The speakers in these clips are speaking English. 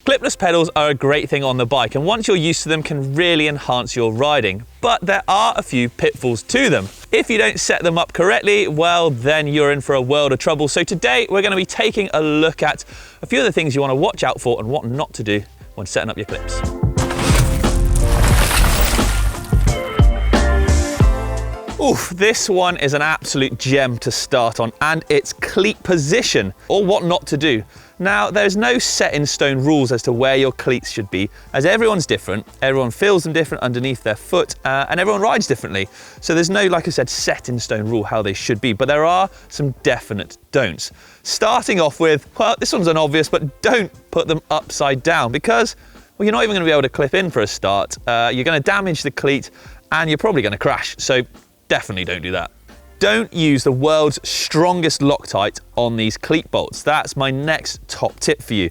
Clipless pedals are a great thing on the bike, and once you're used to them can really enhance your riding, but there are a few pitfalls to them. If you don't set them up correctly, well, then you're in for a world of trouble. So today we're going to be taking a look at a few of the things you want to watch out for and what not to do when setting up your clips. Oof, this one is an absolute gem to start on, and it's cleat position, or what not to do. Now, there's no set in stone rules as to where your cleats should be, as everyone's different, everyone feels them different underneath their foot, and everyone rides differently. So there's no, like I said, set in stone rule how they should be, but there are some definite don'ts. Starting off with, well, this one's an obvious, but don't put them upside down because, well, you're not even going to be able to clip in for a start. You're going to damage the cleat and you're probably going to crash. So definitely don't do that. Don't use the world's strongest Loctite on these cleat bolts. That's my next top tip for you.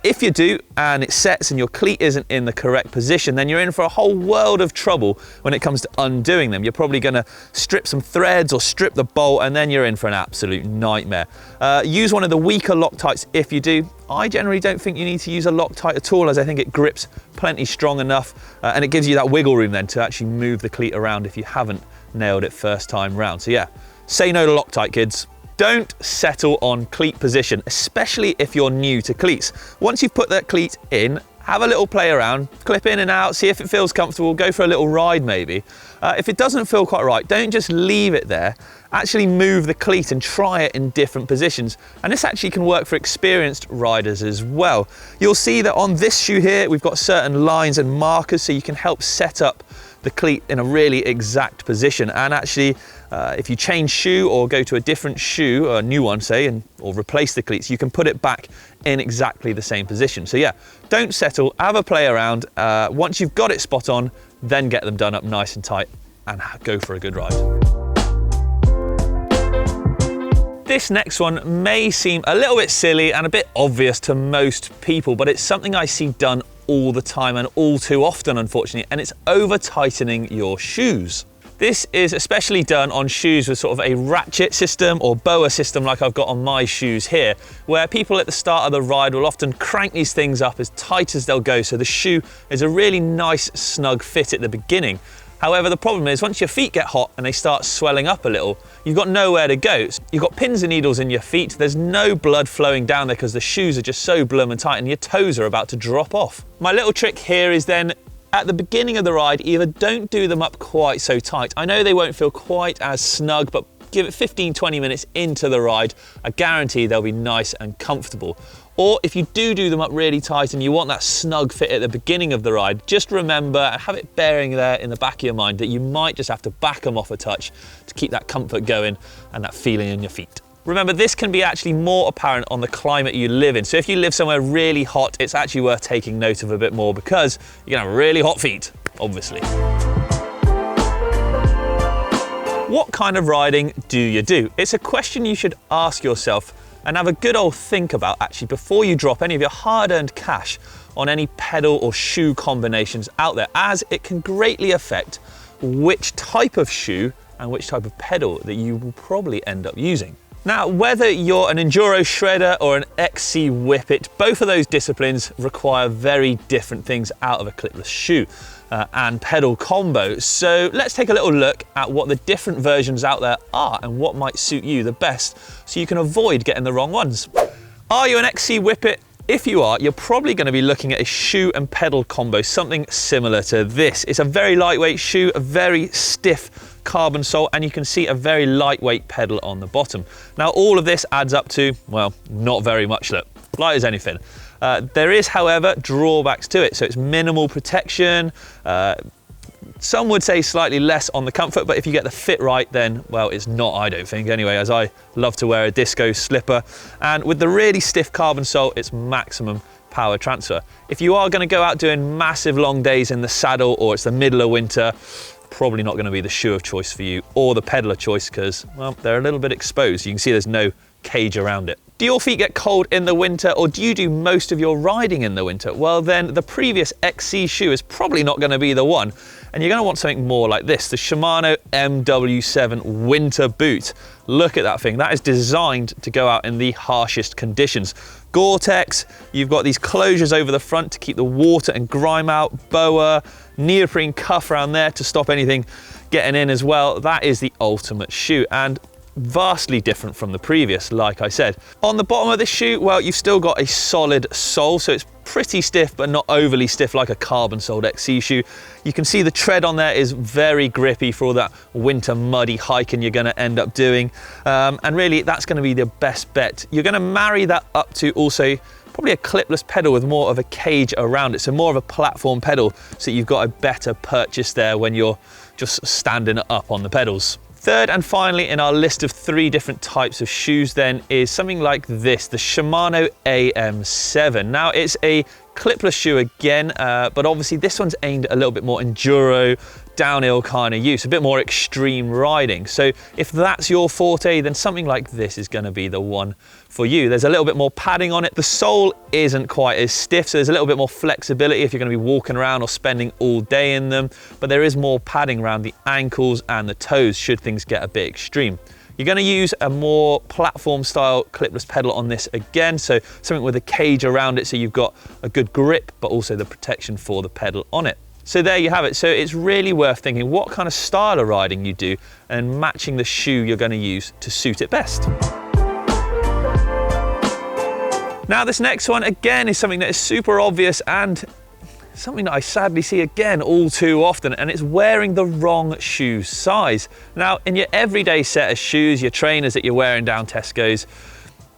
If you do and it sets and your cleat isn't in the correct position, then you're in for a whole world of trouble when it comes to undoing them. You're probably going to strip some threads or strip the bolt, and then you're in for an absolute nightmare. Use one of the weaker Loctites if you do. I generally don't think you need to use a Loctite at all, as I think it grips plenty strong enough and it gives you that wiggle room then to actually move the cleat around if you haven't nailed it first time round. So yeah, say no to Loctite, kids. Don't settle on cleat position, especially if you're new to cleats. Once you've put that cleat in, have a little play around, clip in and out, see if it feels comfortable, go for a little ride maybe. If it doesn't feel quite right, don't just leave it there. Actually move the cleat and try it in different positions. And this actually can work for experienced riders as well. You'll see that on this shoe here, we've got certain lines and markers so you can help set up the cleat in a really exact position. And actually, if you change shoe or go to a different shoe, a new one say, or replace the cleats, you can put it back in exactly the same position. So yeah, don't settle, have a play around. Once you've got it spot on, then get them done up nice and tight and go for a good ride. This next one may seem a little bit silly and a bit obvious to most people, but it's something I see done all the time and all too often, unfortunately, and it's over-tightening your shoes. This is especially done on shoes with sort of a ratchet system or boa system like I've got on my shoes here, where people at the start of the ride will often crank these things up as tight as they'll go, so the shoe is a really nice snug fit at the beginning. However, the problem is once your feet get hot and they start swelling up a little, you've got nowhere to go. You've got pins and needles in your feet, there's no blood flowing down there because the shoes are just so bloomin' tight and your toes are about to drop off. My little trick here is then, at the beginning of the ride, either don't do them up quite so tight. I know they won't feel quite as snug, but give it 15-20 minutes into the ride, I guarantee they'll be nice and comfortable. Or if you do them up really tight and you want that snug fit at the beginning of the ride, just remember and have it bearing there in the back of your mind that you might just have to back them off a touch to keep that comfort going and that feeling in your feet. Remember, this can be actually more apparent on the climate you live in. So if you live somewhere really hot, it's actually worth taking note of a bit more because you're gonna have really hot feet, obviously. What kind of riding do you do? It's a question you should ask yourself and have a good old think about actually before you drop any of your hard-earned cash on any pedal or shoe combinations out there, as it can greatly affect which type of shoe and which type of pedal that you will probably end up using. Now, whether you're an Enduro shredder or an XC whippet, both of those disciplines require very different things out of a clipless shoe and pedal combo. So let's take a little look at what the different versions out there are and what might suit you the best so you can avoid getting the wrong ones. Are you an XC whippet? If you are, you're probably going to be looking at a shoe and pedal combo, something similar to this. It's a very lightweight shoe, a very stiff carbon sole, and you can see a very lightweight pedal on the bottom. Now, all of this adds up to, well, not very much, look, light as anything. There is, however, drawbacks to it. So it's minimal protection. Some would say slightly less on the comfort, but if you get the fit right, then, well, it's not, I don't think, anyway, as I love to wear a disco slipper. And with the really stiff carbon sole, it's maximum power transfer. If you are going to go out doing massive long days in the saddle, or it's the middle of winter, probably not going to be the shoe of choice for you, or the pedal of choice, because, well, they're a little bit exposed. You can see there's no cage around it. Do your feet get cold in the winter, or do you do most of your riding in the winter? Well, then the previous XC shoe is probably not going to be the one, and you're going to want something more like this, the Shimano MW7 winter boot. Look at that thing. That is designed to go out in the harshest conditions. Gore-Tex, you've got these closures over the front to keep the water and grime out, BOA, neoprene cuff around there to stop anything getting in as well. That is the ultimate shoe, and vastly different from the previous, like I said. On the bottom of the shoe, well, you've still got a solid sole, so it's pretty stiff, but not overly stiff like a carbon-soled XC shoe. You can see the tread on there is very grippy for all that winter muddy hiking you're gonna end up doing. And really, that's gonna be the best bet. You're gonna marry that up to also probably a clipless pedal with more of a cage around it, so more of a platform pedal, so you've got a better purchase there when you're just standing up on the pedals. Third and finally in our list of 3 different types of shoes then is something like this, the Shimano AM7. Now it's a clipless shoe again, but obviously this one's aimed a little bit more enduro, downhill kind of use, a bit more extreme riding. So if that's your forte, then something like this is going to be the one for you. There's a little bit more padding on it. The sole isn't quite as stiff, so there's a little bit more flexibility if you're going to be walking around or spending all day in them, but there is more padding around the ankles and the toes should things get a bit extreme. You're going to use a more platform style clipless pedal on this again, so something with a cage around it so you've got a good grip but also the protection for the pedal on it. So there you have it. So it's really worth thinking what kind of style of riding you do and matching the shoe you're going to use to suit it best. Now this next one again is something that is super obvious and something that I sadly see again all too often, and it's wearing the wrong shoe size. Now in your everyday set of shoes, your trainers that you're wearing down Tesco's,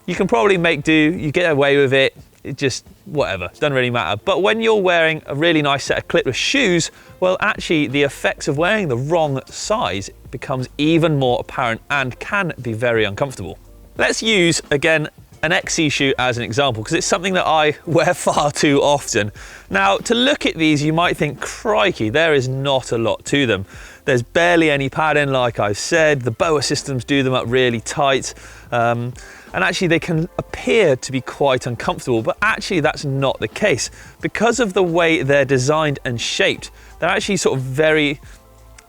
you can probably make do, you get away with it, it just whatever, doesn't really matter. But when you're wearing a really nice set of clipless shoes, well actually the effects of wearing the wrong size becomes even more apparent and can be very uncomfortable. Let's use again an XC shoe as an example, because it's something that I wear far too often. Now, to look at these, you might think, crikey, there is not a lot to them. There's barely any padding, like I've said. The BOA systems do them up really tight. And actually, they can appear to be quite uncomfortable, but actually that's not the case. Because of the way they're designed and shaped, they're actually sort of very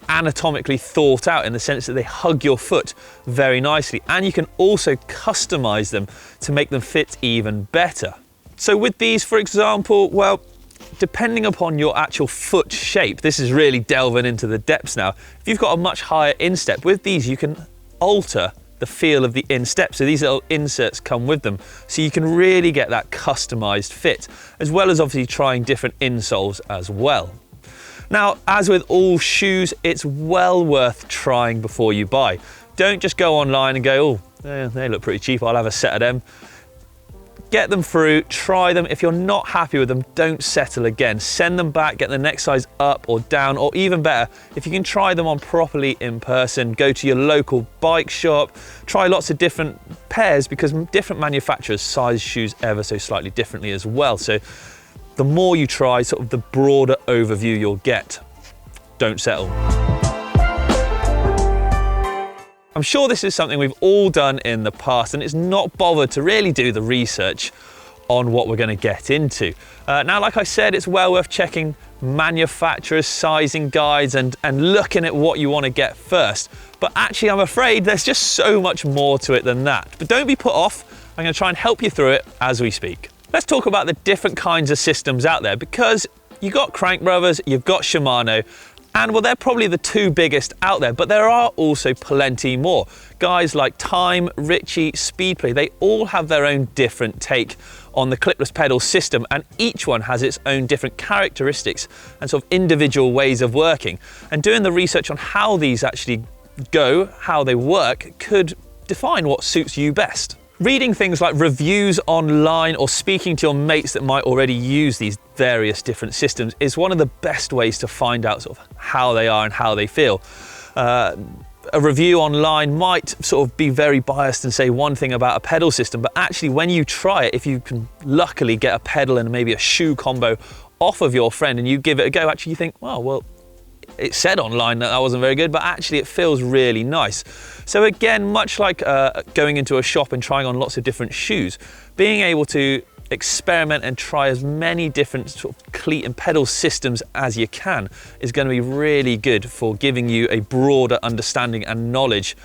anatomically thought out in the sense that they hug your foot very nicely, and you can also customize them to make them fit even better. So with these, for example, well, depending upon your actual foot shape, this is really delving into the depths now. If you've got a much higher instep, with these you can alter the feel of the instep, so these little inserts come with them, so you can really get that customized fit, as well as obviously trying different insoles as well. Now, as with all shoes, it's well worth trying before you buy. Don't just go online and go, oh, they look pretty cheap, I'll have a set of them. Get them through, try them. If you're not happy with them, don't settle again. Send them back, get the next size up or down, or even better, if you can try them on properly in person, go to your local bike shop, try lots of different pairs, because different manufacturers size shoes ever so slightly differently as well. So the more you try, sort of the broader overview you'll get. Don't settle. I'm sure this is something we've all done in the past, and it's not bothered to really do the research on what we're going to get into. Now, like I said, it's well worth checking manufacturers' sizing guides and looking at what you want to get first. But actually, I'm afraid there's just so much more to it than that. But don't be put off. I'm going to try and help you through it as we speak. Let's talk about the different kinds of systems out there, because you've got Crank Brothers, you've got Shimano, and well, they're probably the 2 biggest out there, but there are also plenty more. Guys like Time, Ritchie, Speedplay, they all have their own different take on the clipless pedal system, and each one has its own different characteristics and sort of individual ways of working. And doing the research on how these actually go, how they work, could define what suits you best. Reading things like reviews online or speaking to your mates that might already use these various different systems is one of the best ways to find out sort of how they are and how they feel. A review online might sort of be very biased and say one thing about a pedal system, but actually when you try it, if you can luckily get a pedal and maybe a shoe combo off of your friend and you give it a go, actually you think, oh, well, it said online that wasn't very good, but actually it feels really nice. So again, much like going into a shop and trying on lots of different shoes, being able to experiment and try as many different sort of cleat and pedal systems as you can is going to be really good for giving you a broader understanding and knowledge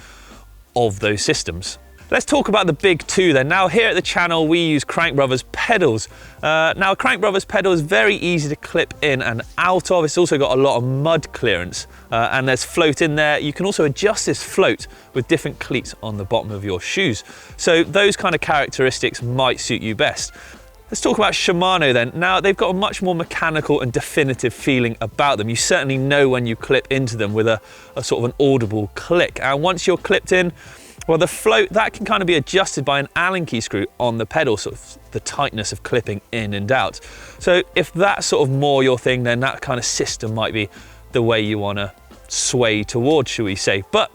of those systems. Let's talk about the big two then. Now here at the channel we use Crank Brothers pedals. Now Crank Brothers pedal is very easy to clip in and out of. It's also got a lot of mud clearance and there's float in there. You can also adjust this float with different cleats on the bottom of your shoes. So those kind of characteristics might suit you best. Let's talk about Shimano then. Now they've got a much more mechanical and definitive feeling about them. You certainly know when you clip into them with a sort of an audible click. And once you're clipped in, well, the float, that can kind of be adjusted by an Allen key screw on the pedal, sort of the tightness of clipping in and out. So if that's sort of more your thing, then that kind of system might be the way you want to sway towards, shall we say. But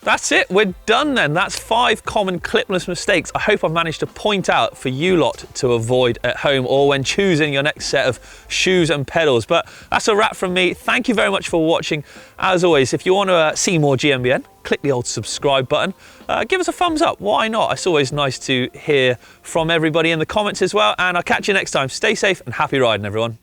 that's it, we're done then. That's 5 common clipless mistakes I hope I've managed to point out for you lot to avoid at home or when choosing your next set of shoes and pedals. But that's a wrap from me. Thank you very much for watching. As always, if you want to see more GMBN, click the old subscribe button. Give us a thumbs up, why not? It's always nice to hear from everybody in the comments as well. And I'll catch you next time. Stay safe and happy riding, everyone.